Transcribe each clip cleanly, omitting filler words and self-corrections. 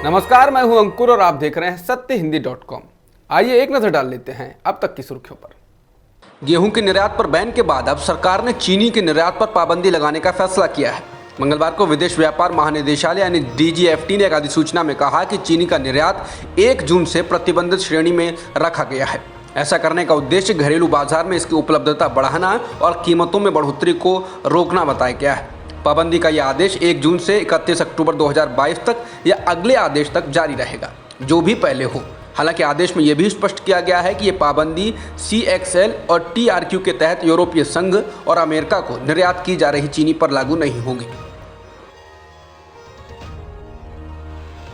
नमस्कार, मैं हूं अंकुर और आप देख रहे हैं सत्यहिंदी.com। आइए एक नजर डाल लेते हैं अब तक की सुर्खियों पर। गेहूं के निर्यात पर बैन के बाद अब सरकार ने चीनी के निर्यात पर पाबंदी लगाने का फैसला किया है। मंगलवार को विदेश व्यापार महानिदेशालय यानी DGFT ने एक अधिसूचना में कहा कि चीनी का निर्यात 1 जून से प्रतिबंधित श्रेणी में रखा गया है। ऐसा करने का उद्देश्य घरेलू बाजार में इसकी उपलब्धता बढ़ाना और कीमतों में बढ़ोतरी को रोकना बताया गया है। पाबंदी का यह आदेश 1 जून से 31 अक्टूबर 2022 तक या अगले आदेश तक जारी रहेगा, जो भी पहले हो। हालांकि आदेश में यह भी स्पष्ट किया गया है कि ये पाबंदी CXL और TRQ के तहत यूरोपीय संघ और अमेरिका को निर्यात की जा रही चीनी पर लागू नहीं होगी।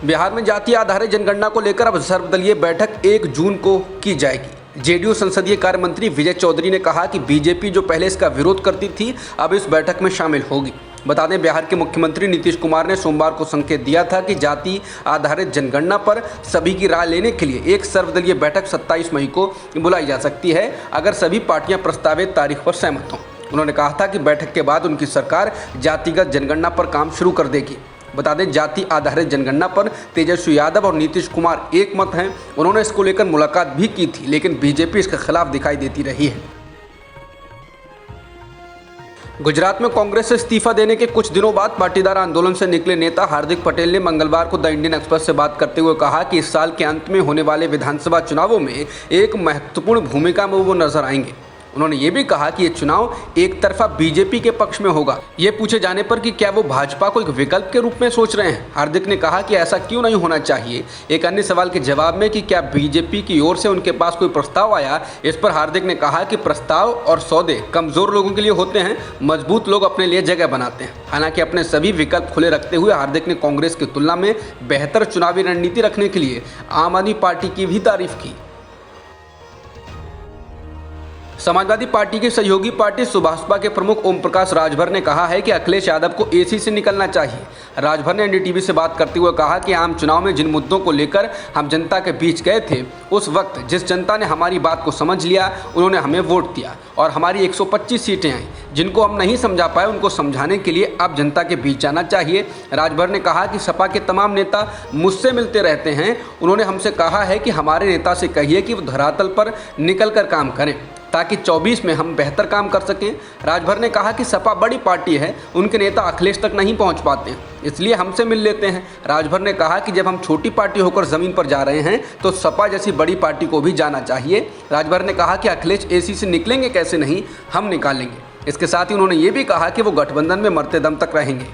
बिहार में जाति आधारित जनगणना को लेकर अब सर्वदलीय बैठक 1 जून को की जाएगी। JDU संसदीय कार्य मंत्री विजय चौधरी ने कहा कि बीजेपी जो पहले इसका विरोध करती थी, अब इस बैठक में शामिल होगी। बता दें, बिहार के मुख्यमंत्री नीतीश कुमार ने सोमवार को संकेत दिया था कि जाति आधारित जनगणना पर सभी की राय लेने के लिए एक सर्वदलीय बैठक 27 मई को बुलाई जा सकती है, अगर सभी पार्टियां प्रस्तावित तारीख पर सहमत हों। उन्होंने कहा था कि बैठक के बाद उनकी सरकार जातिगत जनगणना पर काम शुरू कर देगी। बता दें, जाति आधारित जनगणना पर तेजस्वी यादव और नीतीश कुमार एक मत हैं। उन्होंने इसको लेकर मुलाकात भी की थी, लेकिन बीजेपी इसके खिलाफ दिखाई देती रही है। गुजरात में कांग्रेस से इस्तीफा देने के कुछ दिनों बाद पाटीदार आंदोलन से निकले नेता हार्दिक पटेल ने मंगलवार को द इंडियन एक्सप्रेस से बात करते हुए कहा कि इस साल के अंत में होने वाले विधानसभा चुनावों में एक महत्वपूर्ण भूमिका में वो नजर आएंगे। उन्होंने ये भी कहा कि ये चुनाव एक तरफा बीजेपी के पक्ष में होगा। ये पूछे जाने पर कि क्या वो भाजपा को एक विकल्प के रूप में सोच रहे हैं, हार्दिक ने कहा कि ऐसा क्यों नहीं होना चाहिए। एक अन्य सवाल के जवाब में कि क्या बीजेपी की ओर से उनके पास कोई प्रस्ताव आया, इस पर हार्दिक ने कहा कि प्रस्ताव और सौदे कमजोर लोगों के लिए होते हैं, मजबूत लोग अपने लिए जगह बनाते हैं। हालांकि अपने सभी विकल्प खुले रखते हुए हार्दिक ने कांग्रेस की तुलना में बेहतर चुनावी रणनीति रखने के लिए आम आदमी पार्टी की भी तारीफ की। समाजवादी पार्टी की सहयोगी पार्टी सुभाषपा के प्रमुख ओम प्रकाश राजभर ने कहा है कि अखिलेश यादव को AC से निकलना चाहिए। राजभर ने NDTV से बात करते हुए कहा कि आम चुनाव में जिन मुद्दों को लेकर हम जनता के बीच गए थे, उस वक्त जिस जनता ने हमारी बात को समझ लिया, उन्होंने हमें वोट दिया और हमारी 125 सीटें आईं। जिनको हम नहीं समझा पाए, उनको समझाने के लिए अब जनता के बीच जाना चाहिए। राजभर ने कहा कि सपा के तमाम नेता मुझसे मिलते रहते हैं। उन्होंने हमसे कहा है कि हमारे नेता से कहिए कि वो धरातल पर निकल कर काम करें, ताकि 24 में हम बेहतर काम कर सकें। राजभर ने कहा कि सपा बड़ी पार्टी है, उनके नेता अखिलेश तक नहीं पहुंच पाते हैं, इसलिए हमसे मिल लेते हैं। राजभर ने कहा कि जब हम छोटी पार्टी होकर ज़मीन पर जा रहे हैं, तो सपा जैसी बड़ी पार्टी को भी जाना चाहिए। राजभर ने कहा कि अखिलेश AC से निकलेंगे कैसे नहीं, हम निकालेंगे। इसके साथ ही उन्होंने ये भी कहा कि वो गठबंधन में मरते दम तक रहेंगे।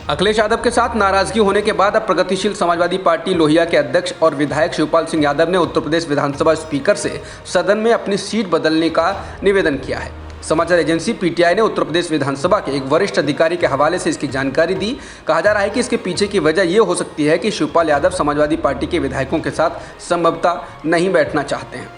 अखिलेश यादव के साथ नाराजगी होने के बाद अब प्रगतिशील समाजवादी पार्टी लोहिया के अध्यक्ष और विधायक शिवपाल सिंह यादव ने उत्तर प्रदेश विधानसभा स्पीकर से सदन में अपनी सीट बदलने का निवेदन किया है। समाचार एजेंसी PTI ने उत्तर प्रदेश विधानसभा के एक वरिष्ठ अधिकारी के हवाले से इसकी जानकारी दी। कहा जा रहा है कि इसके पीछे की वजह यह हो सकती है कि शिवपाल यादव समाजवादी पार्टी के विधायकों के साथ संभवतः नहीं बैठना चाहते हैं।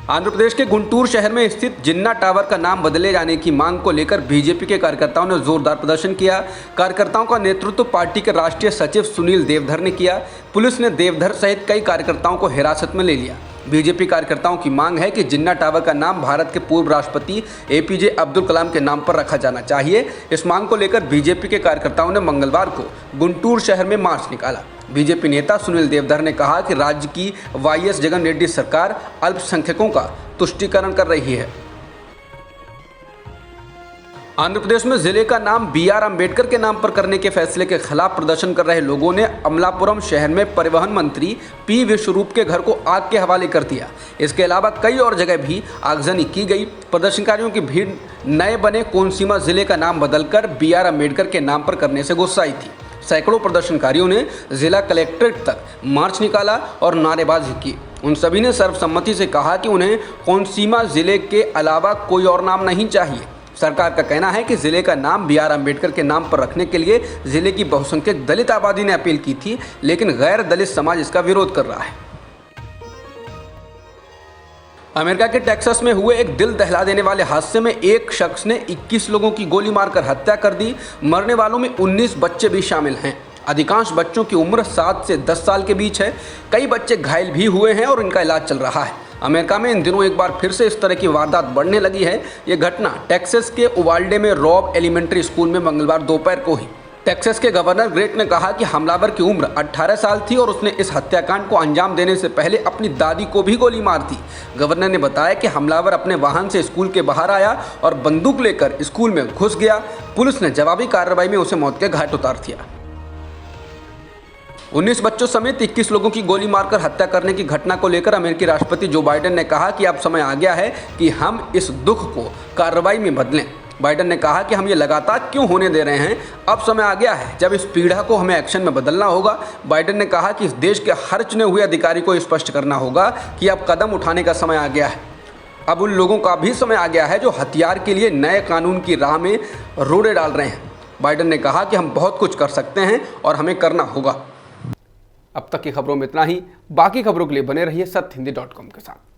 आंध्र प्रदेश के गुंटूर शहर में स्थित जिन्ना टावर का नाम बदले जाने की मांग को लेकर बीजेपी के कार्यकर्ताओं ने जोरदार प्रदर्शन किया। कार्यकर्ताओं का नेतृत्व पार्टी के राष्ट्रीय सचिव सुनील देवधर ने किया। पुलिस ने देवधर सहित कई कार्यकर्ताओं को हिरासत में ले लिया। बीजेपी कार्यकर्ताओं की मांग है कि जिन्ना टावर का नाम भारत के पूर्व राष्ट्रपति APJ अब्दुल कलाम के नाम पर रखा जाना चाहिए। इस मांग को लेकर बीजेपी के कार्यकर्ताओं ने मंगलवार को गुंटूर शहर में मार्च निकाला। बीजेपी नेता सुनील देवधर ने कहा कि राज्य की YS जगन रेड्डी सरकार अल्पसंख्यकों का तुष्टीकरण कर रही है। आंध्र प्रदेश में जिले का नाम BR अम्बेडकर के नाम पर करने के फैसले के खिलाफ प्रदर्शन कर रहे लोगों ने अमलापुरम शहर में परिवहन मंत्री P विश्वरूप के घर को आग के हवाले कर दिया। इसके अलावा कई और जगह भी आगजनी की गई। प्रदर्शनकारियों की भीड़ नए बने कोनसीमा जिले का नाम बदलकर BR अम्बेडकर के नाम पर करने से गुस्साई थी। सैकड़ों प्रदर्शनकारियों ने जिला कलेक्ट्रेट तक मार्च निकाला और नारेबाजी की। उन सभी ने सर्वसम्मति से कहा कि उन्हें कोनसीमा जिले के अलावा कोई और नाम नहीं चाहिए। सरकार का कहना है कि जिले का नाम BR अम्बेडकर के नाम पर रखने के लिए जिले की बहुसंख्यक दलित आबादी ने अपील की थी, लेकिन गैर दलित समाज इसका विरोध कर रहा है। अमेरिका के टेक्सास में हुए एक दिल दहला देने वाले हादसे में एक शख्स ने 21 लोगों की गोली मारकर हत्या कर दी। मरने वालों में 19 बच्चे भी शामिल हैं। अधिकांश बच्चों की उम्र 7 से 10 साल के बीच है। कई बच्चे घायल भी हुए हैं और इनका इलाज चल रहा है। अमेरिका में इन दिनों एक बार फिर से इस तरह की वारदात बढ़ने लगी है। ये घटना टेक्सास के उवाल्डे में रॉब एलिमेंट्री स्कूल में मंगलवार दोपहर को हुई। टेक्सास के गवर्नर ग्रेट ने कहा कि हमलावर की उम्र 18 साल थी और उसने इस हत्याकांड को अंजाम देने से पहले अपनी दादी को भी गोली मार दी। गवर्नर ने बताया कि हमलावर अपने वाहन से स्कूल के बाहर आया और बंदूक लेकर स्कूल में घुस गया। पुलिस ने जवाबी कार्रवाई में उसे मौत के घाट उतार दिया। 19 बच्चों समेत 21 लोगों की गोली मारकर हत्या करने की घटना को लेकर अमेरिकी राष्ट्रपति जो बाइडेन ने कहा कि अब समय आ गया है कि हम इस दुख को कार्रवाई में बदलें। बाइडेन ने कहा कि हम ये लगातार क्यों होने दे रहे हैं, अब समय आ गया है जब इस पीड़ा को हमें एक्शन में बदलना होगा। बाइडेन ने कहा कि इस देश के हर चुने हुए अधिकारी को स्पष्ट करना होगा कि अब कदम उठाने का समय आ गया है। अब उन लोगों का भी समय आ गया है जो हथियार के लिए नए कानून की राह में रोड़े डाल रहे हैं। बाइडेन ने कहा कि हम बहुत कुछ कर सकते हैं और हमें करना होगा। अब तक की खबरों में इतना ही। बाकी खबरों के लिए बने रहिए सत्यहिंदी.com के साथ।